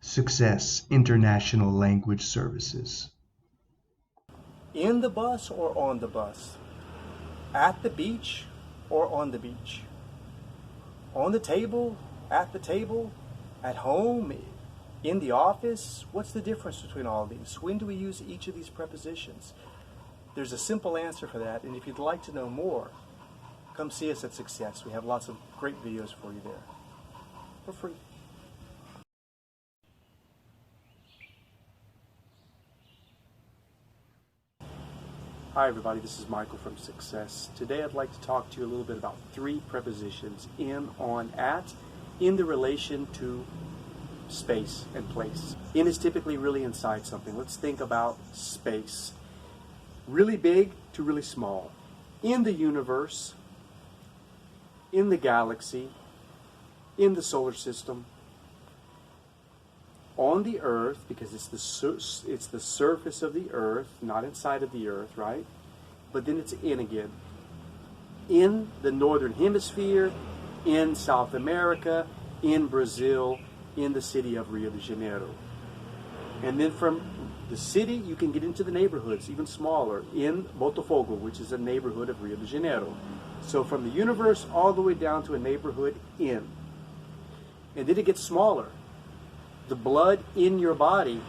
Success International Language Services. In the bus or on the bus? At the beach or on the beach? On the table, at home, in the office? What's the difference between all these? When do we use each of these prepositions? There's a simple answer for that, and if you'd like to know more, come see us at Success. We have lots of great videos for you there, for free. Hi everybody, this is Michael from Success. Today I'd like to talk to you a little bit about 3 prepositions: in, on, at, in the relation to space and place. In is typically really inside something. Let's think about space. Really big to really small. In the universe, in the galaxy, in the solar system, on the earth, because it's the surface of the earth, not inside of the earth, right? But then it's in again. In the northern hemisphere, in South America, in Brazil, in the city of Rio de Janeiro. And then from the city, you can get into the neighborhoods, even smaller, in Botafogo, which is a neighborhood of Rio de Janeiro. So from the universe all the way down to a neighborhood in. And then it gets smaller. The blood in your body,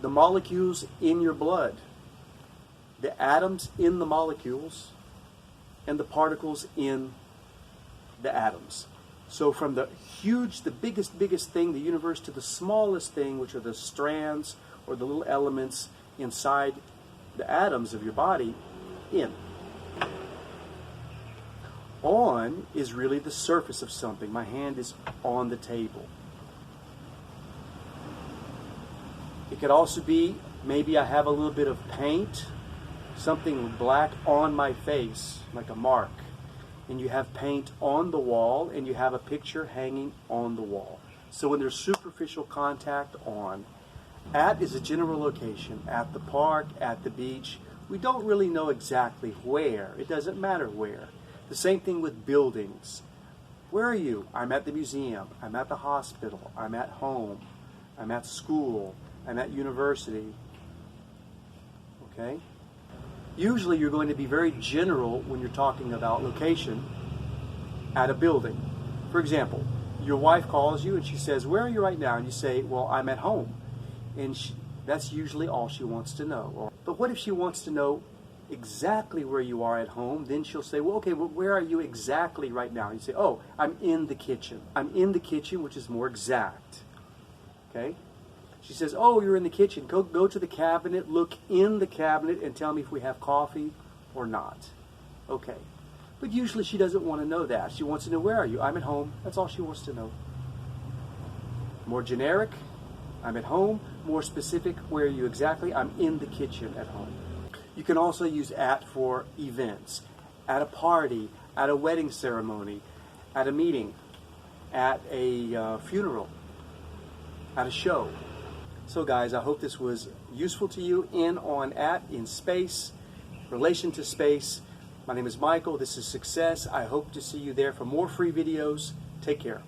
the molecules in your blood, the atoms in the molecules, and the particles in the atoms. So from the huge, the biggest thing, the universe, to the smallest thing, which are the strands or the little elements inside the atoms of your body, in. On is really the surface of something. My hand is on the table. It could also be, maybe I have a little bit of paint, something black on my face, like a mark. And you have paint on the wall, and you have a picture hanging on the wall. So when there's superficial contact, on. At is a general location. At the park, at the beach. We don't really know exactly where. It doesn't matter where. The same thing with buildings. Where are you? I'm at the museum. I'm at the hospital. I'm at home. I'm at school. I'm at university. Okay? Usually you're going to be very general when you're talking about location at a building. For example, your wife calls you and she says, "Where are you right now?" And you say, "Well, I'm at home." And that's usually all she wants to know. But what if she wants to know exactly where you are at home? Then she'll say, "Well, okay, well, where are you exactly right now?" And you say, "Oh, I'm in the kitchen." I'm in the kitchen, which is more exact. Okay? She says, "Oh, you're in the kitchen. Go to the cabinet, look in the cabinet, and tell me if we have coffee or not." Okay. But usually she doesn't want to know that. She wants to know, "Where are you?" "I'm at home." That's all she wants to know. More generic, "I'm at home." More specific, "Where are you exactly?" "I'm in the kitchen at home." You can also use at for events. At a party, at a wedding ceremony, at a meeting, at a funeral, at a show. So guys, I hope this was useful to you. In, on, at, in space, relation to space. My name is Michael. This is Success. I hope to see you there for more free videos. Take care.